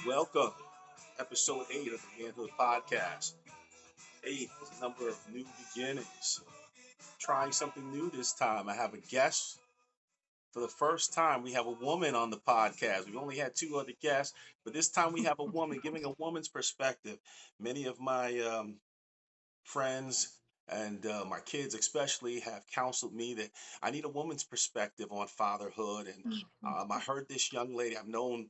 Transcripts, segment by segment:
Welcome, episode 8 of the Manhood Podcast. 8 is the number of new beginnings. Trying something new this time. I have a guest. For the first time, we have a woman on the podcast. We've only had two other guests, but this time we have a woman giving a woman's perspective. Many of my friends and my kids, especially, have counseled me that I need a woman's perspective on fatherhood. And I heard this young lady, I've known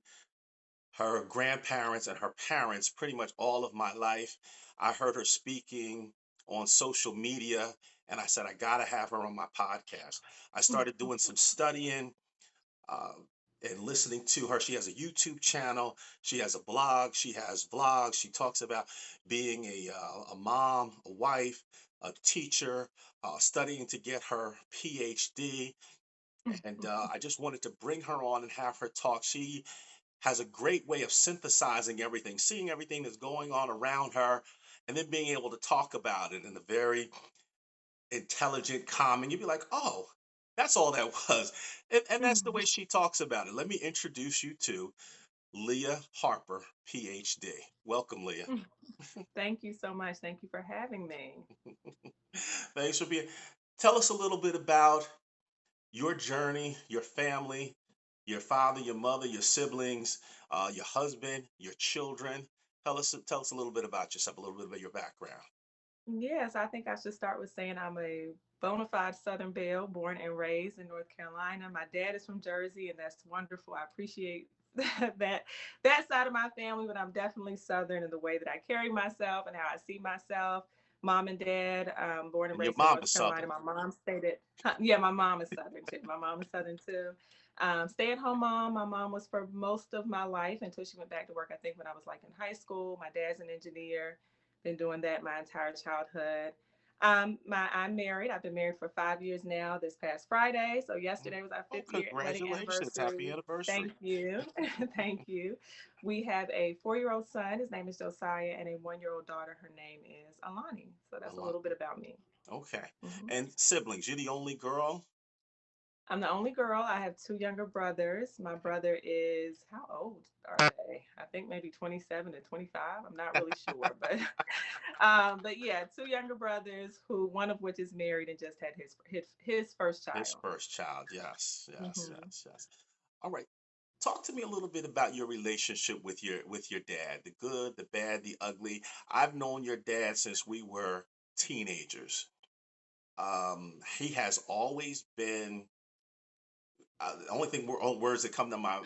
her grandparents and her parents pretty much all of my life. I heard her speaking on social media, and I said, I got to have her on my podcast. I started doing some studying uh, and listening to her. She has a YouTube channel, she has a blog, she has vlogs. She talks about being a mom, a wife, a teacher, studying to get her PhD. And I just wanted to bring her on and have her talk. She has a great way of synthesizing everything, seeing everything that's going on around her, and then being able to talk about it in a very intelligent, calming. You'd be like, oh, that's all that was. And that's the way she talks about it. Let me introduce you to Leah Harper, PhD. Welcome, Leah. Thank you so much. Thank you for having me. Thanks for being. Tell us a little bit about your journey, your family, your father, your mother, your siblings, your husband, your children. Tell us a little bit about yourself, a little bit about your background. Yes, I think I should start with saying I'm a bona fide Southern Belle, born and raised in North Carolina. My dad is from Jersey, and that's wonderful. I appreciate that side of my family, but I'm definitely Southern in the way that I carry myself and how I see myself. Mom and dad, born and And your raised in mom North is Carolina. Southern. My mom stated, yeah, my mom is Southern too. My mom is Southern too. Stay at home mom. My mom was for most of my life until she went back to work, I think, when I was like in high school. My dad's an engineer, been doing that my entire childhood. I'm married. I've been married for 5 years now. This past Friday, so yesterday was our Oh, fifth year wedding congratulations. Happy anniversary. Thank anniversary. you, thank you. We have a 4-year-old son. His name is Josiah, and a 1-year-old daughter. Her name is Alani. So A that's a lot. little bit about me. Okay. Mhm. And siblings, you're the only girl? I'm the only girl. I have two younger brothers. My brother is, how old are they? I think maybe 27 to 25. I'm not really sure, but yeah, two younger brothers who one of which is married and just had his first His child. first child. Yes, yes, Hmm. yes, yes. All right. Talk to me a little bit about your relationship with your dad, the good, the bad, the ugly. I've known your dad since we were teenagers. He has always been the only words that come to my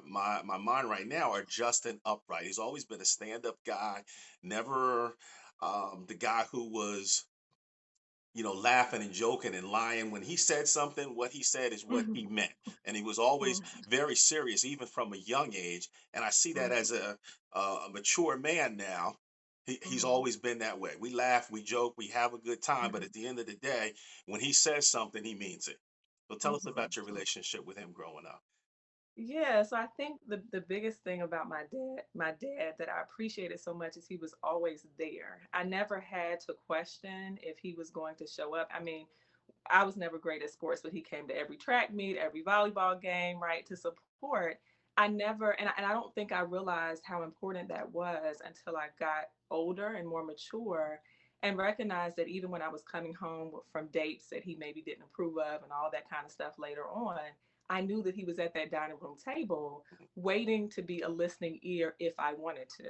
mind right now are just and upright. He's always been a stand up guy, never the guy who was laughing and joking and lying. When he said something, what he said is what he Hmm. meant. And he was always very serious, even from a young age. And I see that as a mature man now. He's Hmm. always been that way. We laugh, we joke, we have a good time. But at the end of the day, when he says something, he means it. So tell us about your Hmm. relationship with him growing up. Yeah, so I think the biggest thing about my dad that I appreciated so much is he was always there. I never had to question if he was going to show up. I mean, I was never great at sports, but he came to every track meet, every volleyball game, right, to support. I never, and I don't think I realized how important that was until I got older and more mature and recognized that even when I was coming home from dates that he maybe didn't approve of and all that kind of stuff later on, I knew that he was at that dining room table waiting to be a listening ear if I wanted to.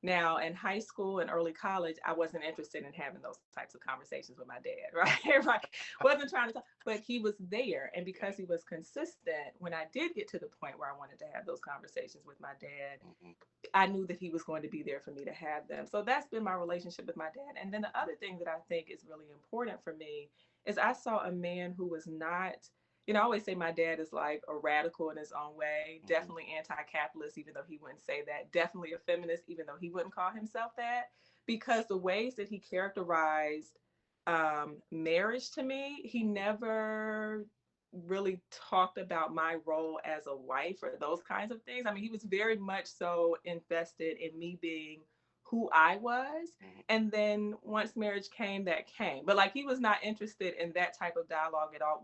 Now, in high school and early college, I wasn't interested in having those types of conversations with my dad, right? Right. Wasn't trying to talk, but he was there. And because he was consistent, when I did get to the point where I wanted to have those conversations with my dad, Hmm. I knew that he was going to be there for me to have them. So that's been my relationship with my dad. And then the other thing that I think is really important for me is I saw a man who was not, I always say my dad is like a radical in his own way, Hmm. definitely anti capitalist, even though he wouldn't say that, definitely a feminist, even though he wouldn't call himself that, because the ways that he characterized marriage to me, he never really talked about my role as a wife or those kinds of things. I mean, he was very much so invested in me being who I was. And then once marriage came, that came. But like he was not interested in that type of dialogue at all,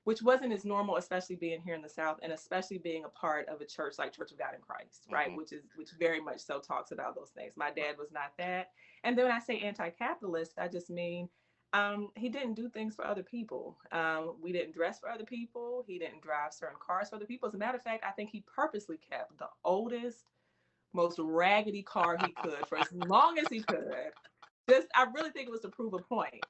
which wasn't as normal, especially being here in the South, and especially being a part of a church like Church of God in Christ, right? Mm-hmm. Which very much so talks about those things. My Right. dad was not that. And then when I say anti-capitalist, I just mean he didn't do things for other people. We didn't dress for other people. He didn't drive certain cars for other people. As a matter of fact, I think he purposely kept the oldest, most raggedy car he could for as long as he could. Just, I really think it was to prove a point.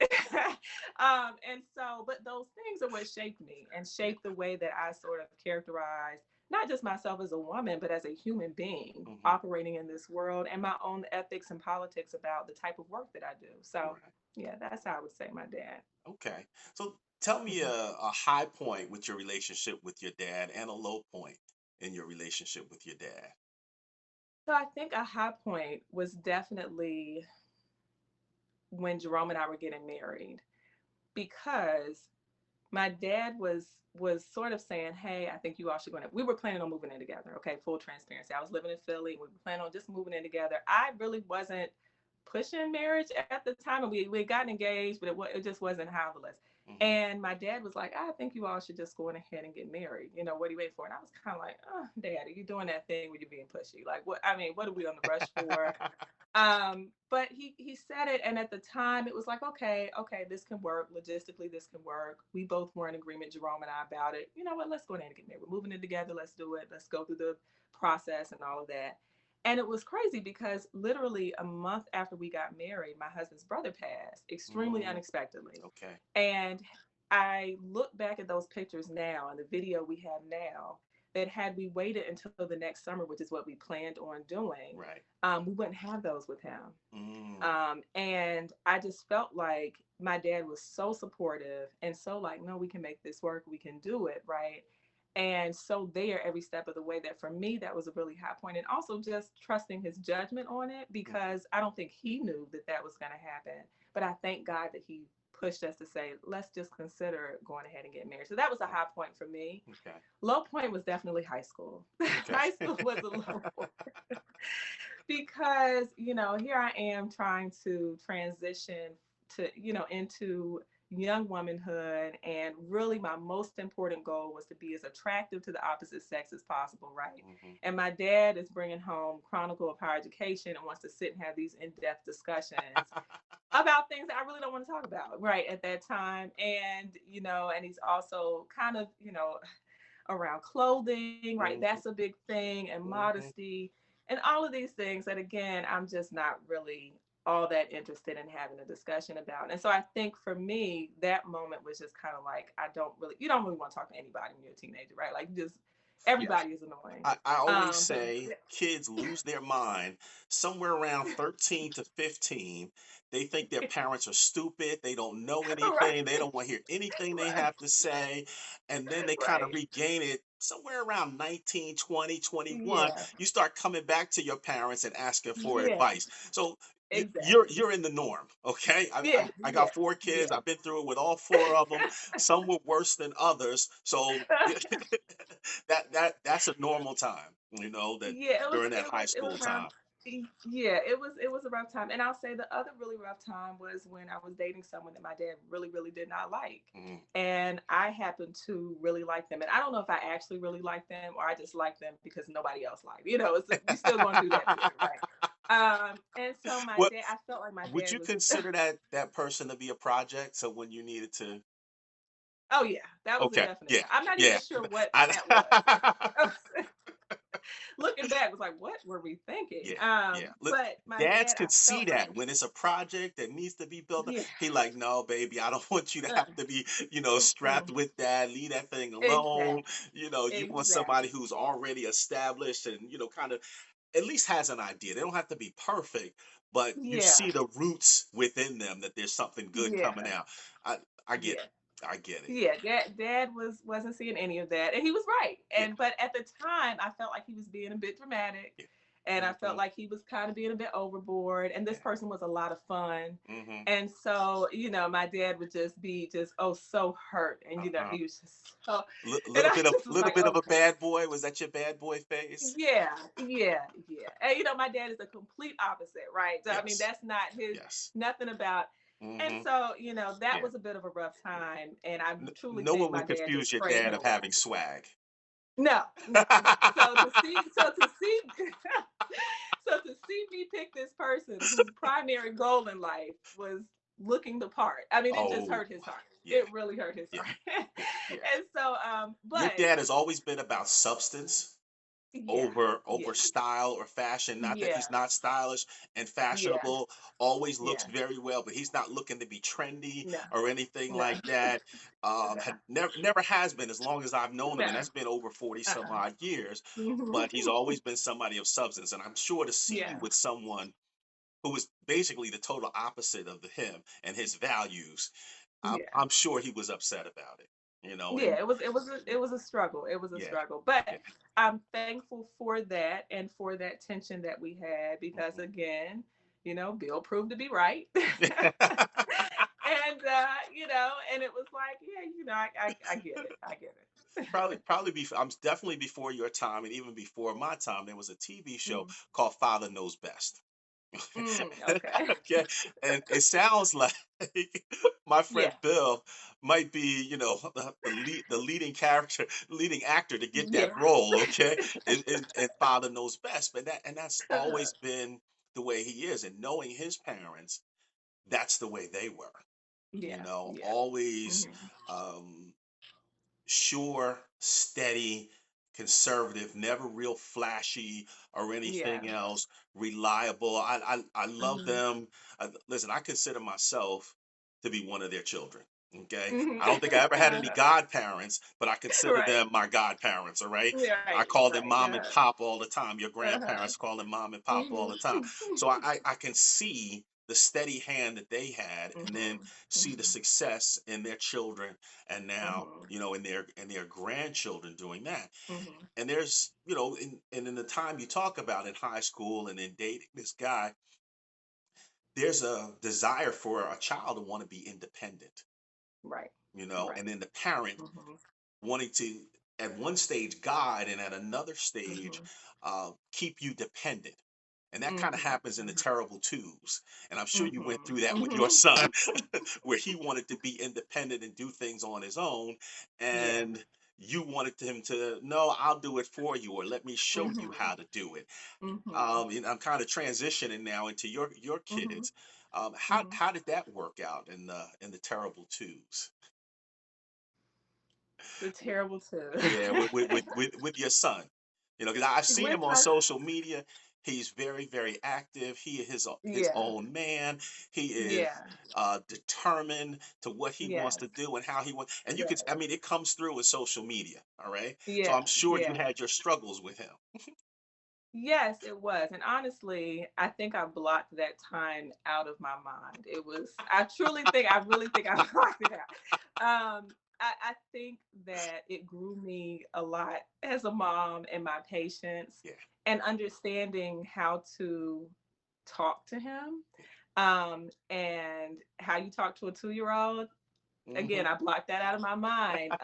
And so, but those things are what shaped me and Yeah. shaped the way that I sort of characterize not just myself as a woman, but as a human being Mm-hmm. operating in this world, and my own ethics and politics about the type of work that I do. So, Right. yeah, that's how I would say my dad. Okay. So tell me Mhm. a high point with your relationship with your dad and a low point in your relationship with your dad. So I think a high point was definitely when Jerome and I were getting married, because my dad was sort of saying, "Hey, I think you all should go in." We were planning on moving in together. Okay, full transparency. I was living in Philly. We were planning on just moving in together. I really wasn't pushing marriage at the time, and we had gotten engaged, but it just wasn't harmless. Mm-hmm. And my dad was like, "I think you all should just go on ahead and get married. You know, what are you waiting for?" And I was kind of like, "Oh, Dad, are you doing that thing where you're being pushy? Like, what? I mean, what are we on the rush for?" But he said it, and at the time it was like, okay, this can work logistically. This can work. We both were in agreement, Jerome and I, about it. You know what? Let's go ahead and get married. We're moving it together. Let's do it. Let's go through the process and all of that. And it was crazy because literally a month after we got married, my husband's brother passed extremely Mm, unexpectedly. okay. And I look back at those pictures now and the video we have now, that had we waited until the next summer, which is what we planned on doing, Right. we wouldn't have those with him. Mm, And I just felt like my dad was so supportive and so like, no, we can make this work, we can do it, right? And so there every step of the way, that for me that was a really high point. And also just trusting his judgment on it, mhm. because I don't think he knew that that was going to happen. But I thank God that he pushed us to say, let's just consider going ahead and getting married. So that was a high point for me. Okay. Low point was definitely high school. Okay. High school was a low point because, here I am trying to transition to, into young womanhood, and really my most important goal was to be as attractive to the opposite sex as possible, right? Hmm. And my dad is bringing home Chronicle of Higher Education and wants to sit and have these in-depth discussions about things that I really don't want to talk about, right, at that time. And, and he's also kind of, around clothing, right? That's a Hmm. big thing, and Hmm. modesty, and all of these things that, again, I'm just not really all that interested in having a discussion about. And so I think for me, that moment was just kind of like, you don't really want to talk to anybody when you're a teenager, right? Like, Yes. everybody is annoying. I always But say kids lose their mind somewhere around 13 to 15. They think their parents are stupid. They don't know anything. They right, don't want to hear anything they right, have to say. And then they kind of right. regain it somewhere around 19, 20, 21. Yeah, You start coming back to your parents and asking for yeah, advice. So exactly. you're in the norm, okay? Yeah, I yeah, got four kids. yeah. I've been through it with all four of them. Some were worse than others. So that's a normal time, that Yeah, during that high school around. time. Yeah, it was a rough time. And I'll say the other really rough time was when I was dating someone that my dad really, really did not like. Mm, And I happened to really like them. And I don't know if I actually really liked them or I just liked them because nobody else liked. We still going through that period, right? And so my what dad, I felt like my would dad you was consider that person to be a project? So when you needed to, oh yeah, that was a okay, definite. yeah, I'm not even yeah, sure what that was. I, Looking back was like, what were we thinking? yeah, yeah. Look, But my dads dad, I can see felt like, that when it's a project that needs to be built up. yeah. He like, no, baby, I don't want you to Uh, have to be, strapped mm-mm. with that. Leave that thing alone. Exactly. You want somebody Exactly. who's already established and kind of at least has an idea. They don't have to be perfect, but you Yeah. see the roots within them that there's something good coming Yeah. out. I I get Yeah. it. I get it. Yeah. Dad wasn't seeing any of that. And he was right. Yeah. But at the time I felt like he was being a bit dramatic. Yeah. And I felt Mhm. like he was kind of being a bit overboard. And this Yeah. person was a lot of fun. Mhm. And so, my dad would just be just, oh, so hurt. And, Uh-huh. he was just so, and Little I bit of just was like, a okay. bad boy. Was that your bad boy phase? Yeah, yeah, yeah. And my dad is the complete opposite, right? So I mean, Yes. that's not his Yes. nothing about. And Hmm. so, that Yeah. was a bit of a rough time. And I truly No think one my would dad confuse just your prayed dad him of away. having swag. No, no, no. So to see me pick this person whose primary goal in life was looking the part. I mean, it just Oh, hurt his heart. yeah, It really hurt his yeah, heart. yeah, yeah. And so, Your but dad has always been about substance yeah, over yeah, style or fashion. Not that he's yeah, not stylish and yeah, fashionable, always looks yeah. very well, but he's not looking to be trendy No, or anything no, like that. no, Had never has been as long as I've known him, no. and that's been over 40 some Uh-uh. odd years. But he's Mhm. always been somebody of substance, and I'm sure to see you Yeah, with someone who was basically the total opposite of him and his values, yeah. I'm sure he was upset about it. Yeah, And it was a struggle. It was a yeah, struggle. But yeah. I'm thankful for that and for that tension that we had because Mhm. again, Bill proved to be right. And and it was like, yeah, I get it. I get it. Probably I'm definitely before your time, and even before my time. There was a TV show Mm. called Father Knows Best. Okay. Okay, and it sounds like my friend Yeah. Bill might be, the leading character, leading actor to get that Yeah. role. Okay, and Father Knows Best, but that's Uh-huh. always been the way he is, and knowing his parents, that's the way they were. Yeah. Yeah. Always. Hmm. Um, Sure, steady, conservative, never real flashy or Yeah. anything else. Reliable. I love Hmm. them. Listen, I consider myself to be one of their children. Okay, Hmm. I don't think I ever had any godparents, but I consider Right. them my godparents. All right, I Right. call them Right. mom and pop all the time. Your Uh-huh. grandparents call them mom and pop all Hmm. the time. So I can see the steady hand that they had, and then Hmm. see the Hmm. success in their children, and now Hmm. in their grandchildren doing that. Hmm. And there's in the time you talk about in high school and in dating this guy, there's a desire for a child to want to be independent, Right. and Right. then the parent Hmm. wanting to at one stage guide and at another stage Hmm. keep you dependent. And that kind of Hmm. happens in the terrible twos. And I'm sure you went Hmm. through that with your Hmm. son, where he wanted to be independent and do things on his own. Yeah. And you wanted him to, no, I'll do it for you, or let me show you Hmm. how to do it. Hmm. And I'm kind of transitioning now into your Hmm. kids. How Hmm. how did that work out in the terrible twos? The terrible two. Yeah, with your son. Because I've seen With him on my, social media. He's very, very active. He is his yeah, own man. He is yeah, determined to what he wants yes, to do and how he wants. And you could, I yes, mean, it comes through with social media. All right. So yeah, I'm sure you yeah. had your struggles with him. Yes, it was. And honestly, I think I blocked that time out of my mind. I really think I blocked it out. I think that it grew me a lot as a mom and my patience Yeah. and understanding how to talk to him. And how you talk to a 2-year-old. Again, Hmm. I blocked that out of my mind.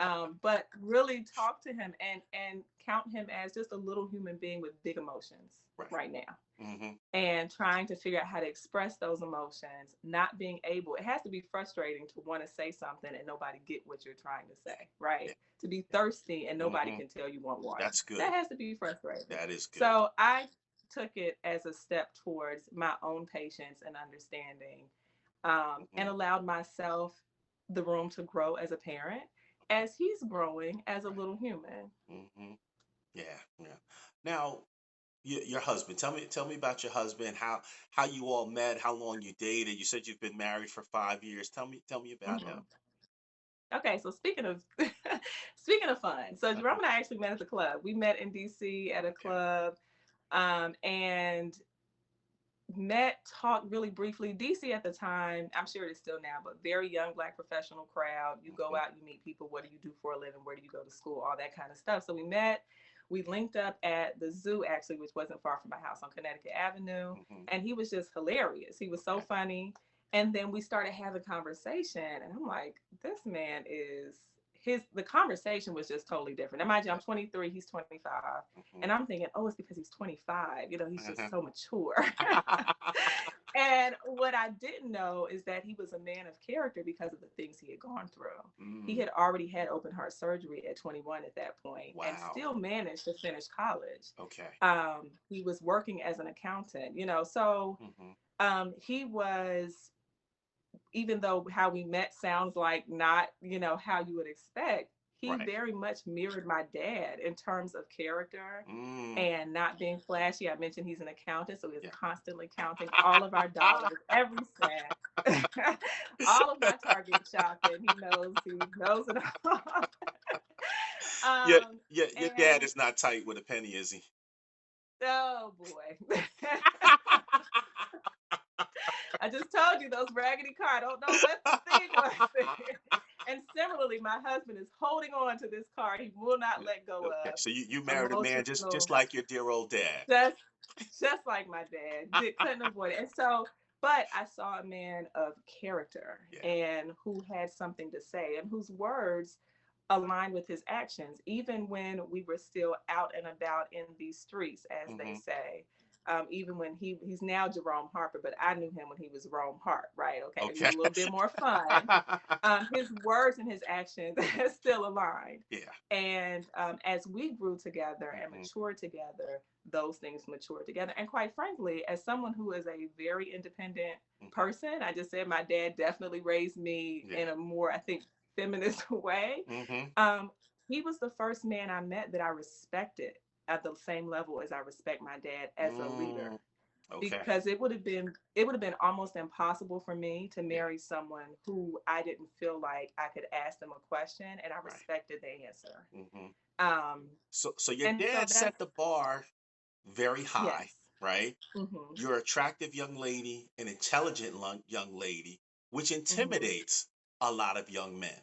But really talk to him and count him as just a little human being with big emotions Right. right now, Hmm. and trying to figure out how to express those emotions, not being able. It has to be frustrating to want to say something and nobody get what you're trying to say, right? Yeah. To be thirsty and nobody Hmm. can tell you want water. That's That good. has to be frustrating. That is good. So I took it as a step towards my own patience and understanding, and Hmm. allowed myself the room to grow as a parent as he's growing as a little human. Hmm. Yeah. Yeah. Now, your husband. Tell me about your husband. How you all met. How long you dated. You said you've been married for 5 years. Tell me about him. Hmm. Okay, so speaking of speaking of fun, so Jerome Uh-huh. and I actually met at the club. We met in DC at a Okay. club, and talked really briefly. DC at the time, I'm sure it is still now, but very young black professional crowd. You go Hmm. out, you meet people. What do you do for a living? Where do you go to school? All that kind of stuff. So we met. We linked up at the zoo, actually, which wasn't far from my house on Connecticut Avenue. Hmm. And he was just hilarious. He was so Okay. funny. And then we started having conversation, and I'm like, this man is the conversation was just totally different. Now, mind you, I'm 23, he's 25. Hmm. And I'm thinking, oh, it's because he's 25. He's just Uh-huh. so mature. And what I didn't know is that he was a man of character because of the things he had gone through. He Mm, had already had open heart surgery at 21 at that point and wow. still managed to finish college. Okay. He was working as an accountant, so Hmm. he was, even though how we met sounds like not, how you would expect, he Right. very much mirrored my dad in terms of character Mm, and not being flashy. I mentioned he's an accountant, so he's yeah. constantly counting all of our dollars, every cent, all of my Target shopping. He knows it all. Yeah, um, yeah, your dad and is not tight with a penny, is he? oh boy. I just told you those raggedy car. I don't know what the thing was there. And similarly, my husband is holding on to this car he will not Yeah. let go Okay, of. so you married a man just Emotional, like your dear old dad. just just like my dad. Couldn't avoid it. And so, but I saw a man of character Yeah. and who had something to say and whose words aligned with his actions, even when we were still out and about in these streets, as they Hmm. say. Even when he's now Jerome Harper, but I knew him when he was Rome Hart, right? Okay, he was Okay. a little bit more fun. His words and his actions still aligned. Yeah. And as we grew together and Hmm. matured together, those things matured together. And quite frankly, as someone who is a very independent Hmm. person, I just said my dad definitely raised me Yeah. in a more, I think, feminist way. Hmm. Um, he was the first man I met that I respected at the same level as I respect my dad as a leader, Mm, okay. because it would have been almost impossible for me to Yeah. marry someone who I didn't feel like I could ask them a question and I Right. respected the answer. Hmm. Um, So your and so dad set that's the bar very high, yes. right? Mhm. You're an attractive young lady, an intelligent young lady, which Mhm. intimidates a lot of young men.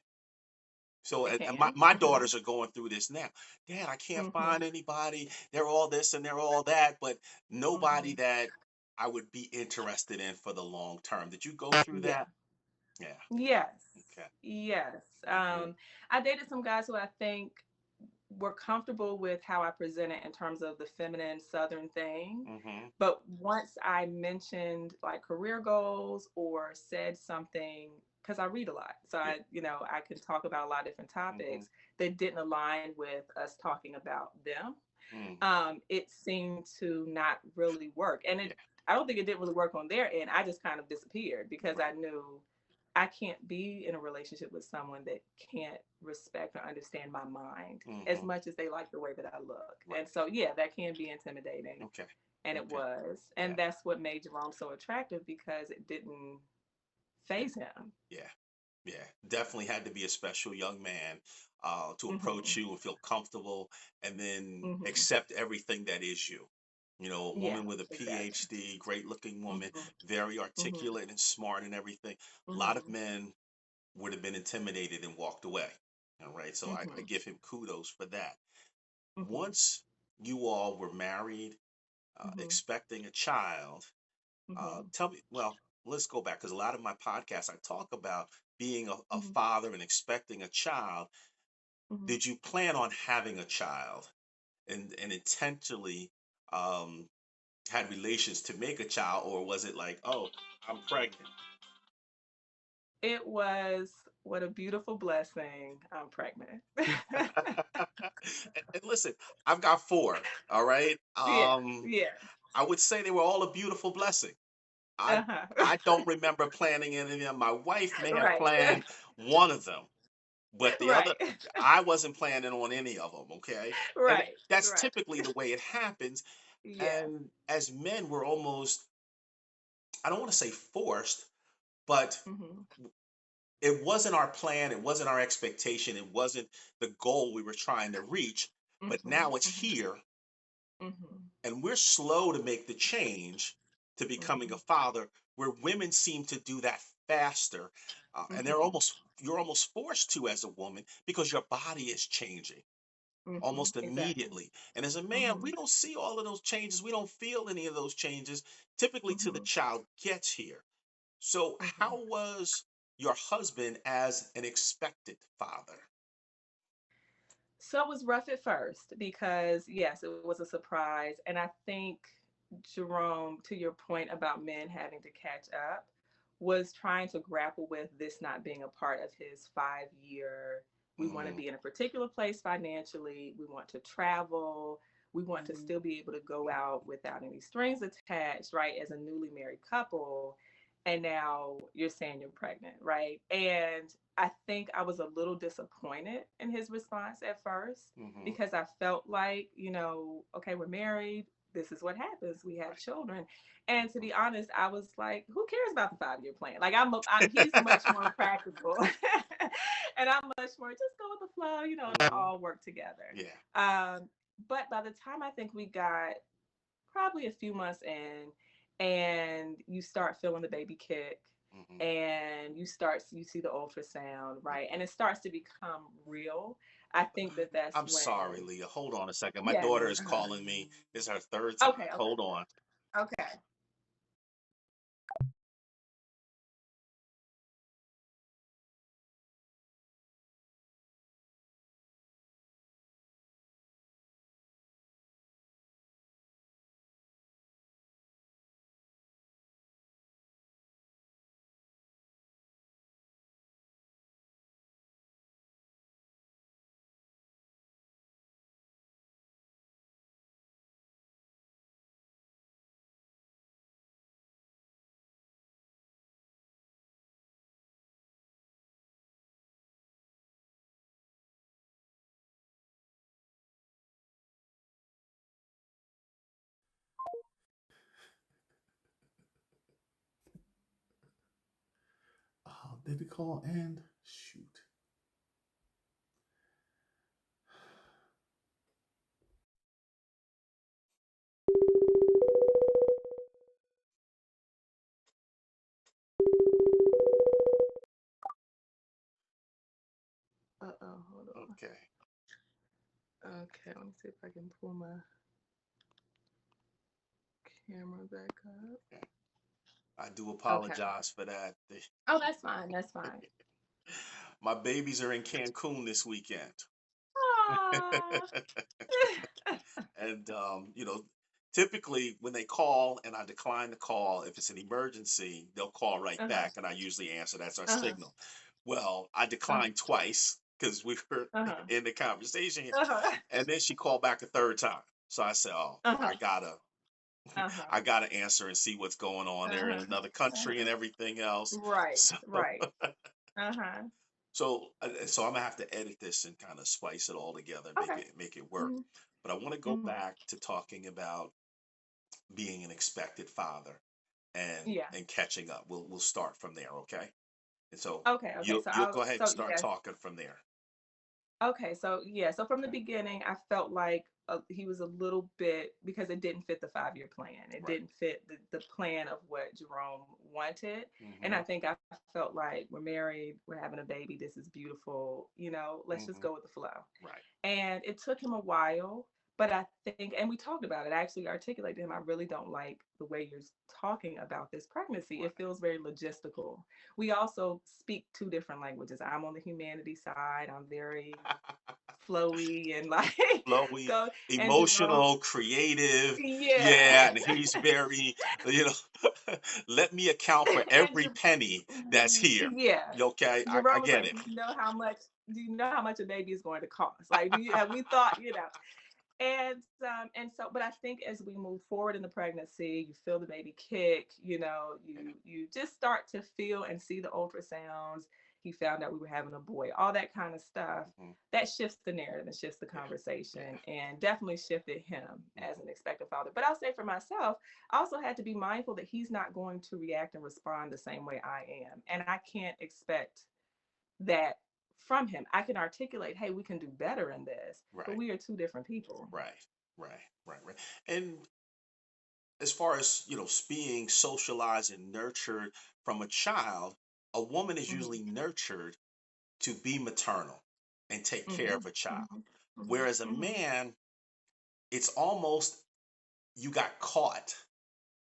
So It and my, can. my Mhm. daughters are going through this now. Dad, I can't Mhm. find anybody. They're all this and they're all that, but nobody Mhm. that I would be interested in for the long term. Did you go through Yeah. that? Yeah. Yes. Okay. Yes. Hmm. I dated some guys who I think were comfortable with how I presented in terms of the feminine Southern thing. Hmm. But once I mentioned like career goals or said something, because I read a lot, so Yeah. I can talk about a lot of different Hmm. topics that didn't align with us talking about them. Mm. It seemed to not really work, and Yeah. I don't think it didn't really work on their end. I just kind of disappeared because I Right. knew I can't be in a relationship with someone that can't respect or understand my mind as Hmm. much as they like the way that I look. And Right. so, yeah, that can be intimidating. Okay. And it Okay. was. Yeah. And that's what made Jerome so attractive because it didn't Yeah. phase him. Yeah. Yeah. Definitely had to be a special young man to approach Hmm. you and feel comfortable and then Hmm. accept everything that is you. You know, a Yeah, woman with a exactly. PhD, great looking woman, Hmm. very Hmm. articulate and smart and everything. A lot of Hmm. men would have been intimidated and walked away. All right. So I Hmm. give him kudos for that. Hmm. Once you all were married, Hmm. expecting a child, Hmm. tell me, well, let's go back because a lot of my podcasts I talk about being a Hmm. father and expecting a child. Hmm. Did you plan on having a child and intentionally um, had relations to make a child, or was it like, oh, I'm pregnant? It was, what a beautiful blessing. I'm pregnant. And listen, I've got four. All right. Yeah, yeah. I would say they were all a beautiful blessing. I Uh-huh. I don't remember planning any of them. My wife may have Right. planned one of them, but the other, Right. I wasn't planning on any of them. Okay, and Right. that's Right. typically the way it happens. Yeah. And as men, we're almost, I don't want to say forced, but Mhm. it wasn't our plan, it wasn't our expectation, it wasn't the goal we were trying to reach. But Mhm. now it's Mhm. here, Mhm. and we're slow to make the change to becoming a Mhm. father, where women seem to do that faster, and Mhm. you're almost forced to as a woman because your body is changing Mhm. almost Exactly. immediately. And as a man, we Mhm. don't see all of those changes, we don't feel any of those changes typically till the Mhm. child gets here. So Mhm. how was your husband as an expected father? So it was rough at first because yes, it was a surprise, and I think Jerome, to your point about men having to catch up, was trying to grapple with this not being a part of his 5 year. We want to Mm-hmm. be in a particular place financially. We want to travel. We want to still be able to go out without any strings attached, right? As a newly married couple. And now you're saying you're pregnant, right? And I think I was a little disappointed in his response at first Mm-hmm. because I felt like, okay, we're married. This is what happens. We have Right. children. And to be honest, I was like, who cares about the 5 year plan? Like, he's much more practical. And I'm much more just go with the flow, it'll Mm-hmm. all work together. Yeah. Um, but by the time I think we got probably a few months in, and you start feeling the baby kick, Mm-hmm. and you see the ultrasound, right? And Mm-hmm. it starts to become real. I think that that's I'm when, sorry, Leah. Hold on a second. My yeah, daughter is uh-huh. calling me. It's her third time. Okay, okay, Hold on. okay. Did the call end? Shoot. Hold on. Okay. Okay, let me see if I can pull my camera back up. Okay. I do Okay. apologize for that. Oh, that's fine. That's fine. My babies are in Cancun this weekend. Aww. And typically when they call and I decline the call, if it's an emergency, they'll call right Uh-huh. back and I usually answer. That's our Uh-huh. signal. Well, I Uh-huh. declined twice because we were Uh-huh. in the conversation, Uh-huh. and then she called back a third time. So I said, "Oh, Uh-huh. I Uh-huh. gotta answer and see what's going on. They're in Uh-huh. another country Uh-huh. and everything else." Right. So, Right. Uh-huh. so I'm gonna have to edit this and kind of spice it all together, Okay. make it work. Mm-hmm. But I want to go Mm-hmm. back to talking about being an expected father and Yeah. catching up. We'll start from there, okay? And so Okay. Okay. you'll go ahead and start Yes. talking from there. Okay, so yeah, so from the Okay. beginning, I felt like he was a little bit because it didn't fit the 5 year plan. It Right. didn't fit the plan of what Jerome wanted. And Mm-hmm. I think I felt like we're married, we're having a baby, this is beautiful, let's just Mm-hmm. go with the flow. Right. And it took him a while, but I think, and we talked about it, I actually articulated to him, I really don't like the way you're talking about this pregnancy. It Right. feels very logistical. We also speak two different languages. I'm on the humanity side, I'm very flowy and like Flowy, so, and Jerome, emotional, creative. yeah. Yeah, and he's very, you know, let me account for And every penny that's here. yeah, Okay, I Jerome was get like, it. do you know how much a baby is going to cost? Like, we thought, and so, but I think as we move forward in the pregnancy, you feel the baby kick, you just start to feel and see the ultrasounds. He found out we were having a boy, all that kind of stuff. Hmm. That shifts the narrative and shifts the Yeah, conversation, yeah. and definitely shifted him as Hmm. an expected father. But I'll say for myself, I also had to be mindful that he's not going to react and respond the same way I am, and I can't expect that from him. I can articulate, hey, we can do better in this, but Right, we are two different people. right, right. And as far as being socialized and nurtured from a child, a woman is Mm-hmm. usually nurtured to be maternal and take care Mm-hmm. of a child, Mm-hmm. whereas a Mm-hmm. man, it's almost you got caught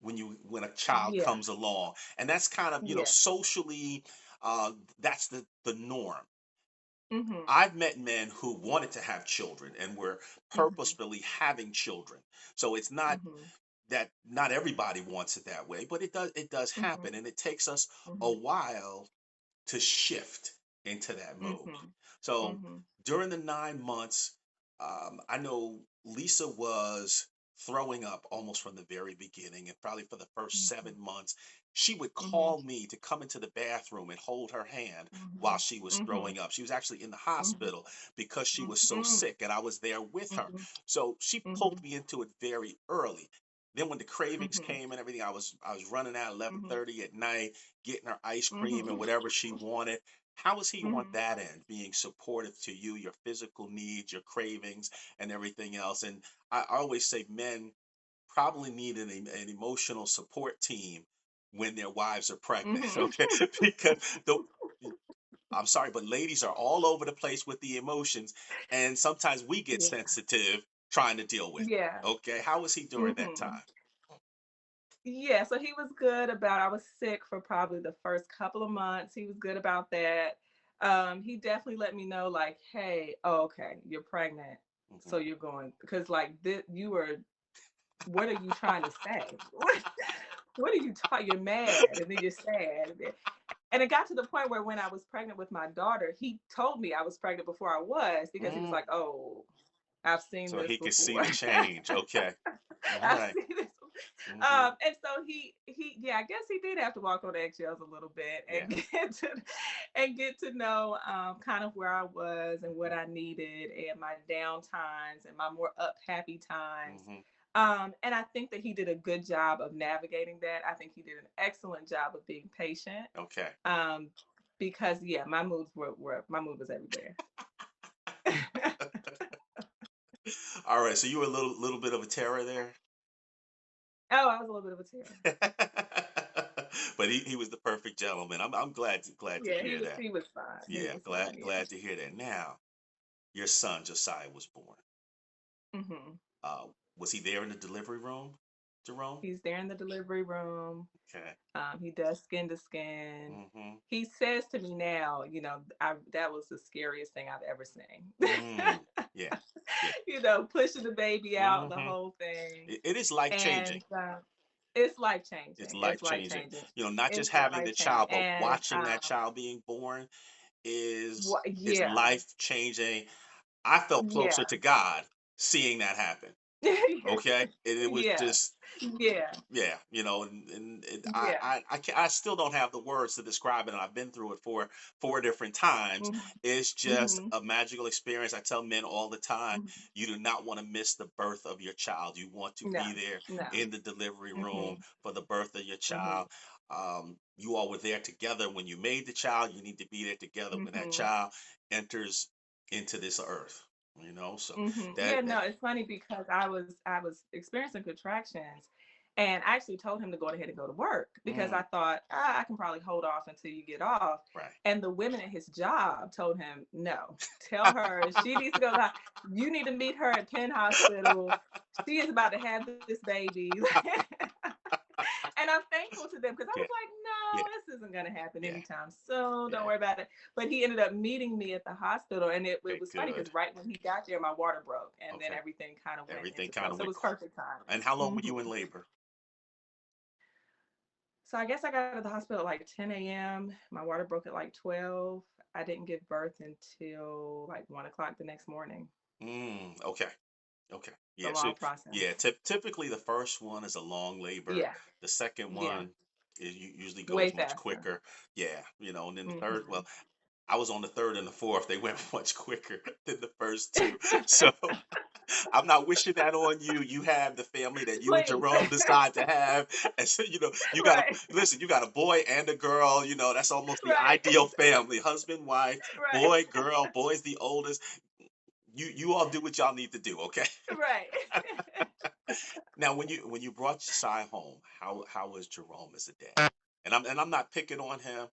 when a child Yeah. comes along, and that's kind of Yeah. socially, that's the norm. Mm-hmm. I've met men who wanted to have children and were Mm-hmm. purposefully having children, so it's not Mm-hmm. that not everybody wants it that way, but it does Mhm. happen, and it takes us a Mhm. while to shift into that mode. Mhm. So Mhm. during the 9 months, I know Lisa was throwing up almost from the very beginning, and probably for the first Mhm. 7 months, she would Mhm. call me to come into the bathroom and hold her hand while Mhm. she was Mhm. throwing up. She was actually in the Mhm. hospital because she was so Mhm. sick, and I was there with her. Mhm. So she poked Mhm. me into it very early. Then when the cravings Mhm. came and everything, I was running out Mhm. 11:30 at night, getting her ice cream and Mhm. whatever she wanted. How was he on Mhm. that end, being supportive to you, your physical needs, your cravings, and everything else? And I always say men probably need an emotional support team when their wives are pregnant, Mhm. okay? Because the I'm sorry, but ladies are all over the place with the emotions, and sometimes we get Yeah. sensitive trying to deal with Yeah. it. Okay, how was he during that Mhm. time? Yeah, so he was good about I was sick for probably the first couple of months. He was good about that. He definitely let me know like, "Hey, oh, okay, you're pregnant. Hmm. So you're going because like this, you were what are you trying to say? What are you talking? You're mad and then you're sad. And it got to the point where when I was pregnant with my daughter, he told me I was pregnant before I was because he was Mm. like, "Oh, I've seen So this he could see before. the change. Okay, all I've right. seen this." Mm-hmm. And so yeah, I guess he did have to walk on eggshells a little bit Yeah. and get to know kind of where I was and what I needed and my down times and my more up happy times. Mm-hmm. And I think that he did a good job of navigating that. I think he did an excellent job of being patient. Okay. Um, because yeah, my mood my mood was everywhere. All right. So you were a little bit of a terror there. Oh, I was a little bit of a terror. But he was the perfect gentleman. I'm glad to Yeah, hear that. he was fine. He Yeah, was fine. Yeah. glad to hear that. Now, your son Josiah was born. Hmm. Uh, was he there in the delivery room, Jerome? He's there in the delivery room. Okay. He does skin to skin. Mm-hmm. He says to me now, that was the scariest thing I've ever seen. Mm. Yeah. Yeah. Pushing the baby out, the Mm-hmm. whole thing. It is life changing. And it's life It's changing. It's life life changing. changing. Not just It's having life the changing. child, but And watching that child being born is yeah, life changing. I felt closer yeah, to God seeing that happen. Okay, and it was yeah, just yeah, yeah, and yeah. I still don't have the words to describe it, and I've been through it four different times. Hmm. It's just Hmm. a magical experience. I tell men all the time, Hmm. you do not want to miss the birth of your child. You want to No, be there no. in the delivery room Hmm. for the birth of your Hmm. child. You all were there together when you made the child. You need to be there together when that Hmm. child enters into this earth. So Yeah, that no, it's funny because I was experiencing contractions, and I actually told him to go ahead and go to work because I mm, thought I can probably hold off until you get off. right. And the women at his job told him, no, tell her she needs to go. You need to meet her at Penn Hospital. She is about to have this baby. And I'm thankful to them because I was Yeah, like, no, yeah, this isn't going to happen yeah, anytime soon. Don't yeah. worry about it. But he ended up meeting me at the hospital, and it Okay, was funny because good. right when he got there, my water broke, and then Okay. everything kind of went Everything into kind place. of So it went. was perfect And how long timing. were you in labor? So I guess I got to the hospital at like 10 a.m. My water broke at like 12. I didn't give birth until like 1 o'clock the next morning. Okay. Okay. It's a Yeah. So long process. yeah, typically the first one is a long labor. Yeah, The second yeah, one usually way goes much faster. quicker. Yeah. And then the third. Hmm. Well, I was on the third and the fourth. They went much quicker than the first two. So I'm not wishing that on you. You have the family that you and Please. Jerome decide to have. And so, you got Right, to listen, you got a boy and a girl. That's almost the right, ideal family. Husband, wife, right, boy, girl, boy's the oldest. You all do what y'all need to do, okay? right. Now when you brought Josiah home, how was Jerome as a dad? And I'm not picking on him.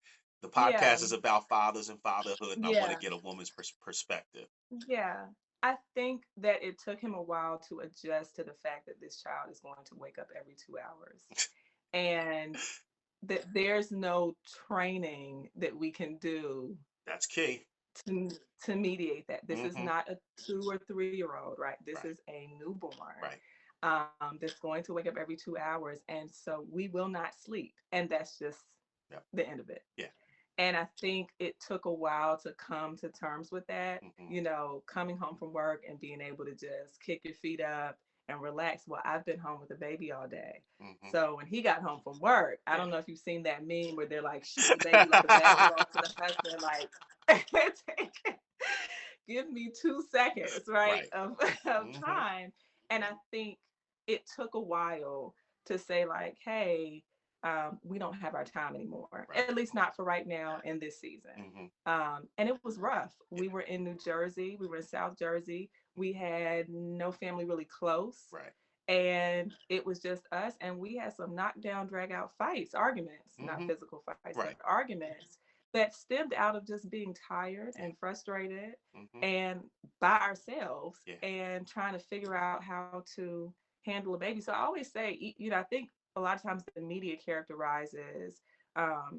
The Yeah, podcast is about fathers and fatherhood, and I want to yeah, get a woman's perspective. yeah. I think that it took him a while to adjust to the fact that this child is going to wake up every 2 hours and that there's no training that we can do That's key. to, to mediate that. This is Mm-hmm. not a 2 or 3 year old, right? This Right. is a newborn. Right. that's going to wake up every 2 hours. And so we will not sleep. And that's just Yep. the end of it. Yeah. And I think it took a while to come to terms with that, Mm-hmm. coming home from work and being able to just kick your feet up and relax. Well, I've been home with the baby all day. Mm-hmm. So when he got home from work, I Yeah. don't know if you've seen that meme where they're like shooting the baby like a basketball to the husband, like, give me 2 seconds, right, Right. of Mm-hmm. time. And I think it took a while to say, like, hey, we don't have our time anymore, Right. at least not for right now in this season. Mm-hmm. And it was rough. Yeah. We were in New Jersey, we were in South Jersey. We had no family really close. Right. And it was just us. And we had some knockdown, drag out fights, arguments, not Mm-hmm. physical fights, but Right. arguments that stemmed out of just being tired Yeah. and frustrated Mm-hmm. and by ourselves Yeah. and trying to figure out how to handle a baby. So I always say, I think a lot of times the media characterizes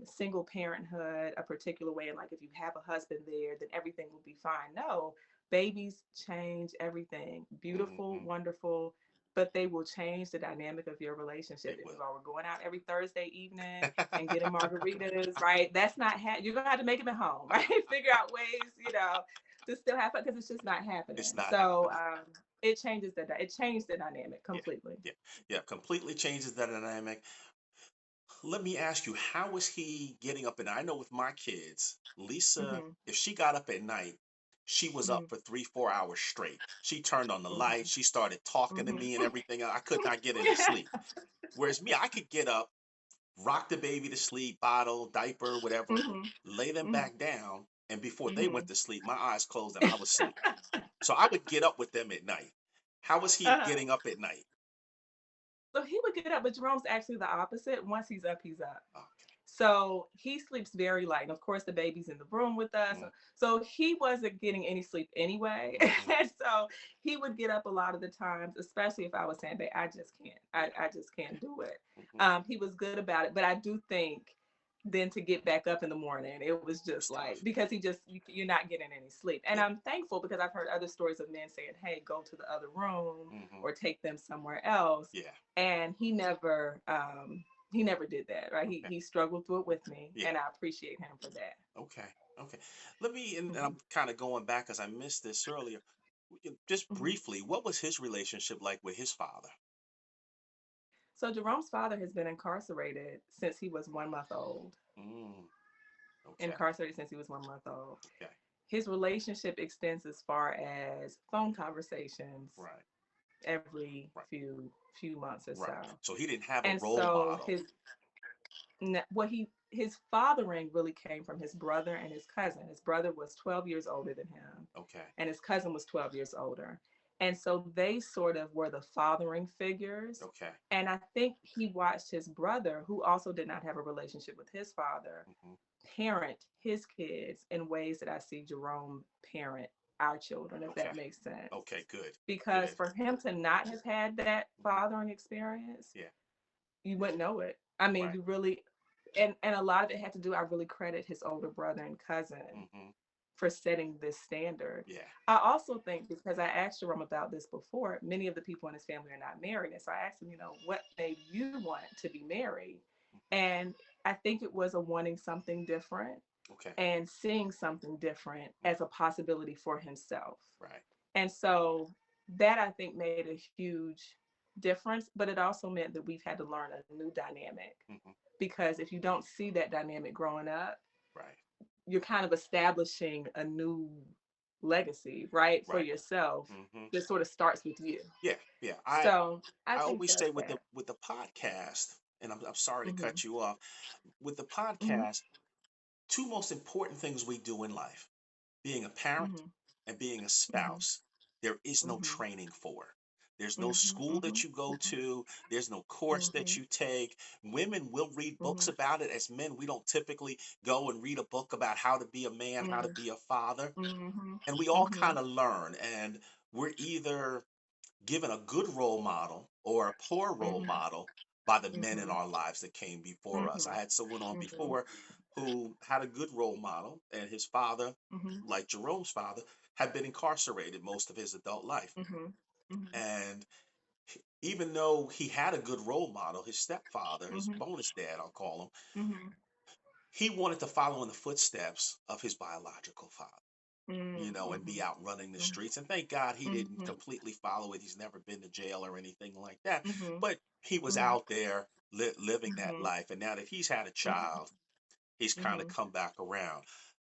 single parenthood a particular way. And like, if you have a husband there, then everything will be fine. No, babies change everything. Beautiful, Mm-hmm. wonderful, but they will change the dynamic of your relationship. They If you will. all were going out every Thursday evening and getting margaritas, right? That's not you're gonna have to make them at home, right? Figure out ways, to still have fun because it's just not It's happening. not So happening. it changed the dynamic Yeah. completely. Yeah. Yeah. Completely changes the dynamic. Let me ask you, how was he getting up? And I know with my kids, Lisa, Mm-hmm, if she got up at night, she was mm-hmm, up for 3, 4 hours straight. She turned on the light. mm-hmm, She started talking to me and mm-hmm. everything. I could not get any sleep. Whereas me, I could get up, rock the baby to sleep, bottle, diaper, whatever, lay them Mm-hmm, back down. And before they mm-hmm. went to sleep, my eyes closed and I was asleep. So I would get up with them at night. How was he uh, getting up at night? so he would get up, but Jerome's actually the opposite. Once he's up, he's up. Okay. So he sleeps very light. And of course, the baby's in the room with us. Mm-hmm. So he wasn't getting any sleep anyway. Mm-hmm. And so he would get up a lot of the times, especially if I was saying, babe, I just can't. Yeah. I just can't do it. Mm-hmm. He was good about it. But I do think then to get back up in the morning, it was just It's like, tough. because you're not getting any sleep. And Yeah. I'm thankful because I've heard other stories of men saying, hey, go to the other room Mm-hmm. or take them somewhere else. Yeah. And he never did that, right? he Okay. he struggled through it with me, Yeah. and I appreciate him for that. Okay. Okay. Let me, and Hmm. I'm kind of going back because I missed this earlier. Just Hmm. briefly, what was his relationship like with his father? So Jerome's father has been incarcerated since he was 1 month old. Mm, okay. Incarcerated since he was 1 month old. Okay. His relationship extends as far as phone conversations Right. every Right. few months or Right. so. So he didn't have a And role so model. his fathering really came from his brother and his cousin. His brother was 12 years older than him, Okay. and his cousin was 12 years older. And so they sort of were the fathering figures. Okay. And I think he watched his brother, who also did not have a relationship with his father, Hmm. parent his kids in ways that I see Jerome parent our children, if Okay. that makes sense. Okay. Good. Because Good. for him to not have had that Hmm. fathering experience, Yeah. you wouldn't know it. I mean, Right. you really, and a lot of it had to do, I really credit his older brother and cousin Hmm. for setting this standard. Yeah. I also think, because I asked Jerome about this before, many of the people in his family are not married. And so I asked him, what made you want to be married? And I think it was a wanting something different Okay. and seeing something different as a Hmm. possibility for himself. Right. And so that, I think, made a huge difference, but it also meant that we've had to learn a new dynamic, Hmm. because if you don't see that dynamic growing up, Right. you're kind of establishing a new legacy, right, for Right. yourself Hmm. that sort of starts with you. Yeah. Yeah. So I I think always say that's with the that. podcast, and I'm sorry to Hmm. cut you off. With the Hmm. podcast, two most important things we do in life: being a parent Hmm. and being a Hmm. spouse. There is no Hmm. training for. There's no Hmm. school that you go to. There's no course that Hmm. you take. Women will read books Hmm. about it. As men, we don't typically go and read a book about how to be a man, how to be a father. Hmm. And we all Hmm. kind of learn. And we're either given a good role model or a poor role Hmm. model by the men in Hmm. our lives that came before us. I Hmm. had someone on Hmm. before who had a good role model, and his father, Hmm. like Jerome's father, had been incarcerated most of his adult life. Hmm. Hmm. And even though he had a good role model, his stepfather, his Mhm. bonus dad, I'll call him, Mhm. he wanted to follow in the footsteps of his biological father, Mhm. and be Mhm. out running the streets. And thank God he didn't Mhm. completely follow it. He's never been to jail or anything like that. Mhm. But he was Mhm. out there living that Mhm. life. And now that he's had a Mhm. child, he's kind of Mhm. come back around.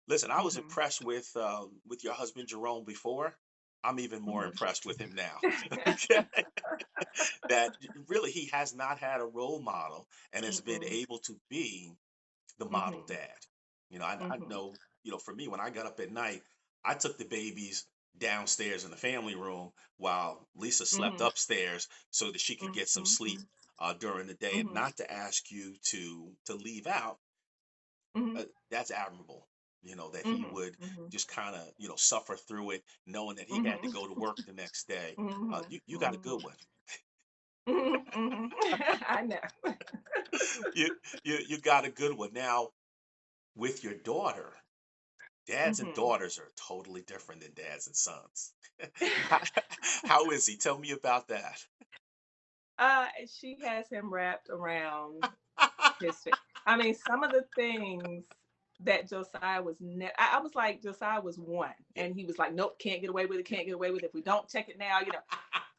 Listen, I was Mhm. impressed with your husband Jerome before. I'm even more Mhm. impressed with him now. Okay, that really he has not had a role model and has been Mhm. able to be the model Mhm. dad. I Mhm. know, for me, when I got up at night, I took the babies downstairs in the family room while Lisa slept Mhm. upstairs so that she could get some sleep Mhm. during the day. And Mhm. not to ask you to leave out, Mhm. that's admirable. That he Mhm. would Mhm. just kind of suffer through it, knowing that he had to Mhm. go to work the next day. Mhm. You got a good Mhm. one. Mhm. Mhm. I know. you you got a good one. Now with your daughter, dads and Mhm. daughters are totally different than dads and sons. how, how is he? Tell me about that. She has him wrapped around his face. I mean, some of the things that Josiah was I was like, Josiah was one, Yeah. and he was like, nope, can't get away with it, can't get away with it. If we don't check it now,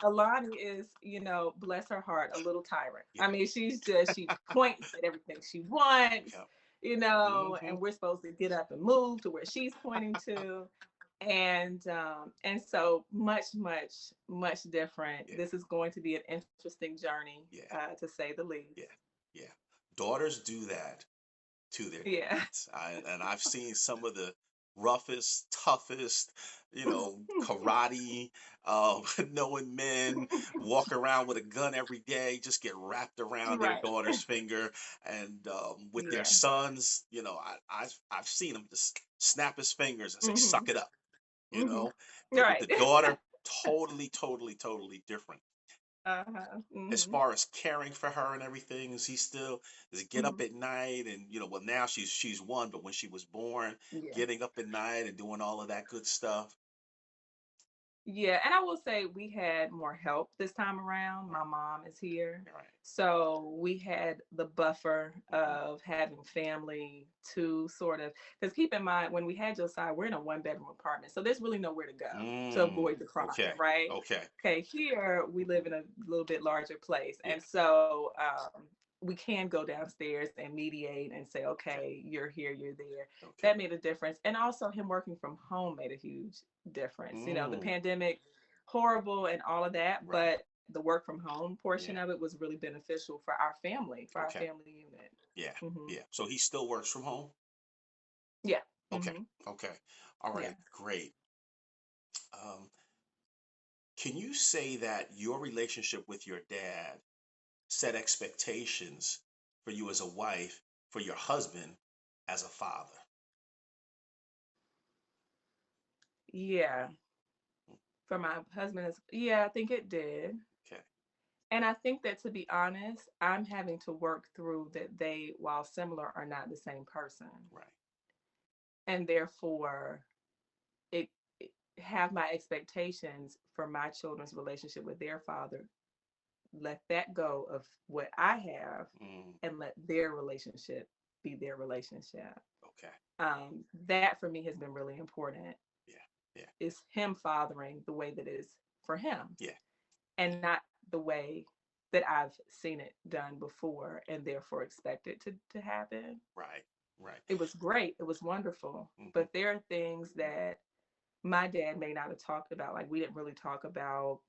Alani is, bless her heart, a little tyrant. Yeah. I mean, she points at everything she wants, Yeah. and Hmm. we're supposed to get up and move to where she's pointing to. And so much different. Yeah. This is going to be an interesting journey, Yeah. to say the least. Yeah. Yeah. Daughters do that to their Yeah. dads. And I've seen some of the roughest, toughest, karate, knowing men walk around with a gun every day, just get wrapped around their Right. daughter's finger. And with their Yeah. sons, I've seen them just snap his fingers and say, Mhm. suck it up, you Mhm. know. But with Right. the daughter, totally, totally, totally different. Uh-huh. As Mhm. far as caring for her and everything, does he get up Mhm. at night and well, now she's one, but when she was born, Yeah. getting up at night and doing all of that good stuff. Yeah, and I will say we had more help this time around. Right. My mom is here. Right. So we had the buffer Hmm. of having family to sort of, because keep in mind, when we had Josiah, we're in a one-bedroom apartment. So there's really nowhere to go to avoid the crime, Okay. right? Okay. Okay, here we Hmm. live in a little bit larger place. Yeah. And so we can go downstairs and mediate and say, Okay. okay, you're here, you're there. Okay. That made a difference. And also him working from home made a huge difference. The Mm. pandemic, horrible and all of that, Right. but the work from home portion Yeah. of it was really beneficial for our family, for our Okay. family unit. Yeah. Hmm. Yeah. So he still works from home. Yeah. Okay. Hmm. Okay. All Yeah. right. Great. Um, can you say that your relationship with your dad set expectations for you as a wife, for your husband as a father? Yeah. For my husband, yeah, I think it did. Okay. And I think that, to be honest, I'm having to work through that they, while similar, are not the same person. Right. And therefore, it, it have my expectations for my children's relationship with their father, let that go of what I have, Mm, and let their relationship be their relationship. okay. That for me has been really important. Yeah. Yeah. Is him fathering the way that is for him, Yeah. and not the way that I've seen it done before and therefore expect it to happen. Right. Right. It was great. It was wonderful. Hmm. But there are things that my dad may not have talked about. Like, we didn't really talk about,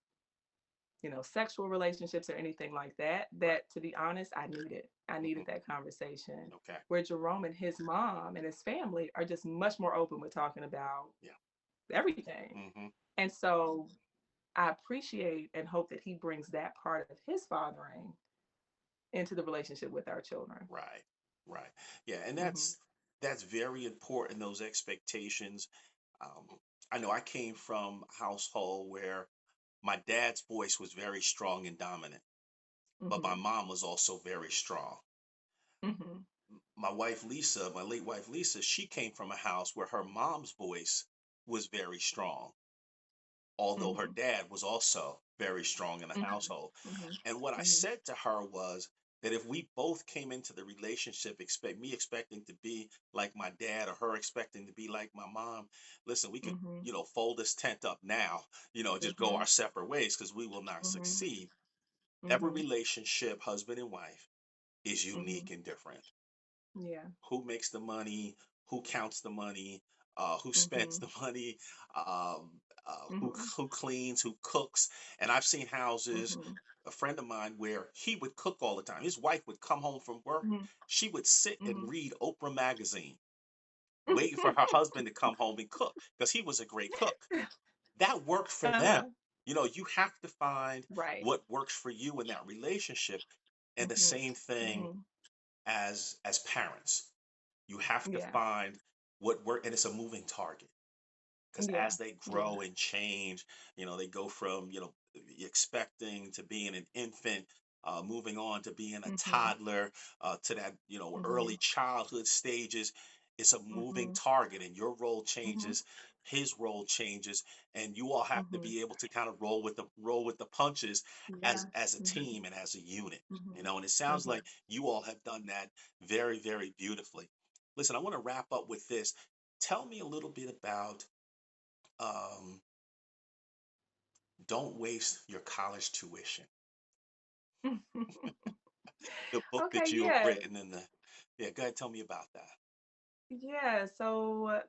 sexual relationships or anything like that. Right. That, to be honest, I needed. I Hmm. needed that conversation. Okay. Where Jerome and his mom and his family are just much more open with talking about Yeah. everything. Hmm. And so I appreciate and hope that he brings that part of his fathering into the relationship with our children. Right. Right. Yeah. And Hmm. that's very important. Those expectations. Um, I know I came from a household where my dad's voice was very strong and dominant, but my Hmm. mom was also very strong. Hmm. My wife Lisa, my late wife Lisa, she came from a house where her mom's voice was very strong although her Mhm. dad was also very strong in the Mhm. household. Mhm. And what I Mhm. said to her was that if we both came into the relationship expecting to be like my dad or her expecting to be like my mom, listen, we could, Mhm. fold this tent up now, just go Mhm. our separate ways because we will not Mhm. succeed. Every Mhm. relationship, husband and wife, is Mhm. unique and different. Yeah. Who makes the money, who counts the money, who spends Mhm. the money, um, Mhm. who cleans, who cooks. And I've seen houses, Mhm. a friend of mine, where he would cook all the time. His wife would come home from work, Mhm. she would sit and Mhm. read Oprah magazine, waiting for her husband to come home and cook because he was a great cook. That worked for them. Uh-huh. You have to find Right. what works for you in that relationship. And the Mhm. same thing Mhm. as parents. You have to Yeah. find what work, and it's a moving target because Yeah. as they Yeah. grow and change, they go from expecting to being an infant, moving on to being a Mhm. toddler, to that early Mhm. childhood stages. It's a moving Mhm. target, and your role Mhm. changes, his role changes, and you all have to Mhm. be able to kind of roll with the punches as Yeah. as a Mhm. team and as a unit. Mhm. And it sounds Mhm. like you all have done that very, very beautifully. Listen, I want to wrap up with this. Tell me a little bit about um, Don't Waste Your College Tuition, the book Okay, that you have yeah. written. Yeah, go ahead, tell me about that. Yeah, so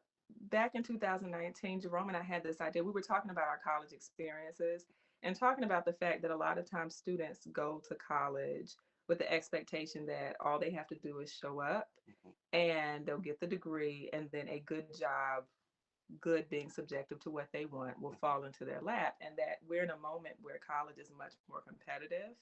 back in 2019, Jerome and I had this idea. We were talking about our college experiences and talking about the fact that a lot of times students go to college with the expectation that all they have to do is show up Mhm, and they'll get the degree, and then a good job, good being subjective to what they want, will mhm, fall into their lap. And that we're in a moment where college is much more competitive,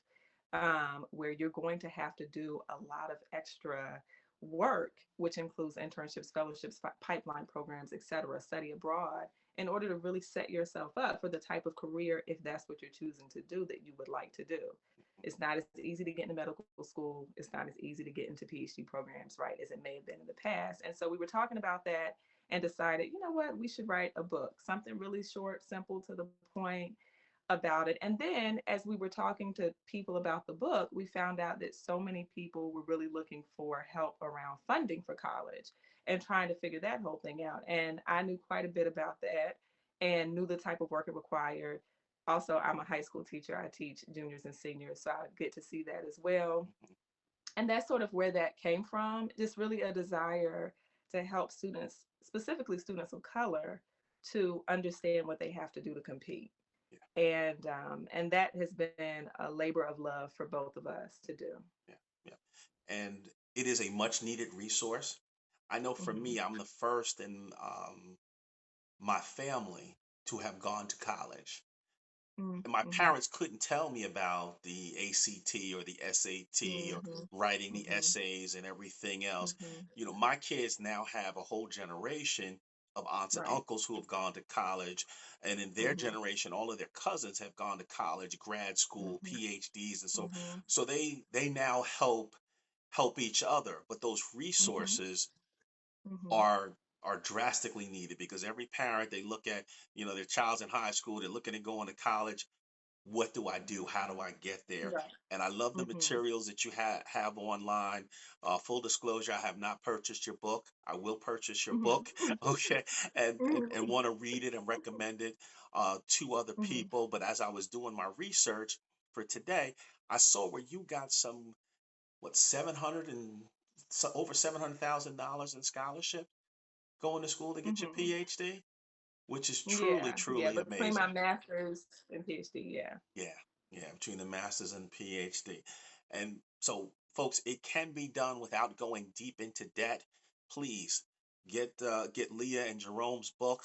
where you're going to have to do a lot of extra work, which includes internships, fellowships, pipeline programs, etc., study abroad, in order to really set yourself up for the type of career, if that's what you're choosing to do, that you would like to do. It's not as easy to get into medical school. It's not as easy to get into PhD programs, right, as it may have been in the past. And so we were talking about that and decided, you know what, we should write a book, something really short, simple, to the point about it. And then as we were talking to people about the book, we found out that so many people were really looking for help around funding for college and trying to figure that whole thing out. And I knew quite a bit about that and knew the type of work it required. Also, I'm a high school teacher. I teach juniors and seniors, so I get to see that as well. mhm. And that's sort of where that came from, just really a desire to help students, specifically students of color, to understand what they have to do to compete. Yeah, And that has been a labor of love for both of us to do. yeah, yeah. And it is a much needed resource. I know for Mm-hmm. me, I'm the first in my family to have gone to college. And my Mm-hmm. parents couldn't tell me about the ACT or the SAT or Mm-hmm. writing the Mm-hmm. essays and everything else. Mm-hmm. My kids now have a whole generation of aunts and Right. uncles who have gone to college, and in their Mm-hmm. generation, all of their cousins have gone to college, grad school, Mm-hmm. PhDs, and Mm-hmm. so they now help each other. But those Mm-hmm. resources Mm-hmm. are drastically needed because every parent, they look at their child's in high school, they're looking at going to college. What do I do? How do I get there? Right. And I love the Mm-hmm. materials that you have online. Full disclosure, I have not purchased your book. I will purchase your book, Mm-hmm. okay, and Mm-hmm. want to read it and recommend it to other Mm-hmm. people. But as I was doing my research for today, I saw where you got some, what, 700 and over $700,000 in scholarship going to school to get your Mm-hmm. PhD, which is truly, Yeah. Yeah. truly Between my amazing. master's and PhD. Yeah. Yeah, yeah, between the master's and PhD. And so, folks, it can be done without going deep into debt. Please get Leah and Jerome's book.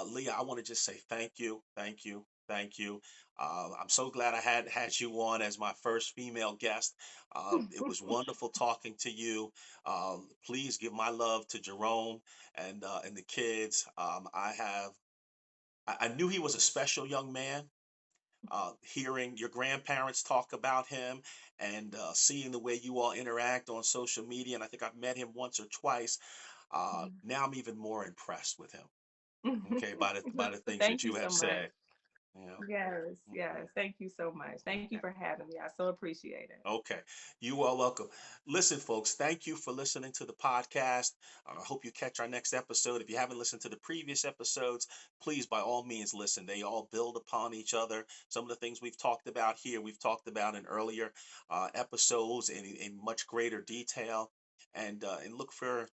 Leah, I want to just say thank you, thank you, thank you. I'm so glad I had you on as my first female guest. It was wonderful talking to you. Please give my love to Jerome and the kids. I knew he was a special young man, hearing your grandparents talk about him and seeing the way you all interact on social media. And I think I've met him once or twice. Now I'm even more impressed with him. Okay, by the Well, things thank that you you so have much. said. Yeah. Yes, Mhm. yes. Thank you so much. Thank you Okay. for having me. I so appreciate it. Okay. You are welcome. Listen, folks, thank you for listening to the podcast. I hope you catch our next episode. If you haven't listened to the previous episodes, please, by all means, listen. They all build upon each other. Some of the things we've talked about here, we've talked about in earlier episodes in much greater detail. And look for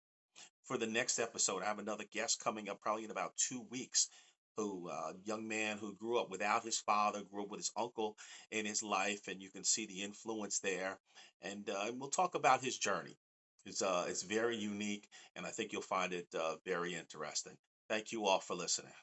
the next episode. I have another guest coming up probably in about 2 weeks. Who young man who grew up without his father, grew up with his uncle in his life, and you can see the influence there. And we'll talk about his journey. It's very unique, and I think you'll find it very interesting. Thank you all for listening.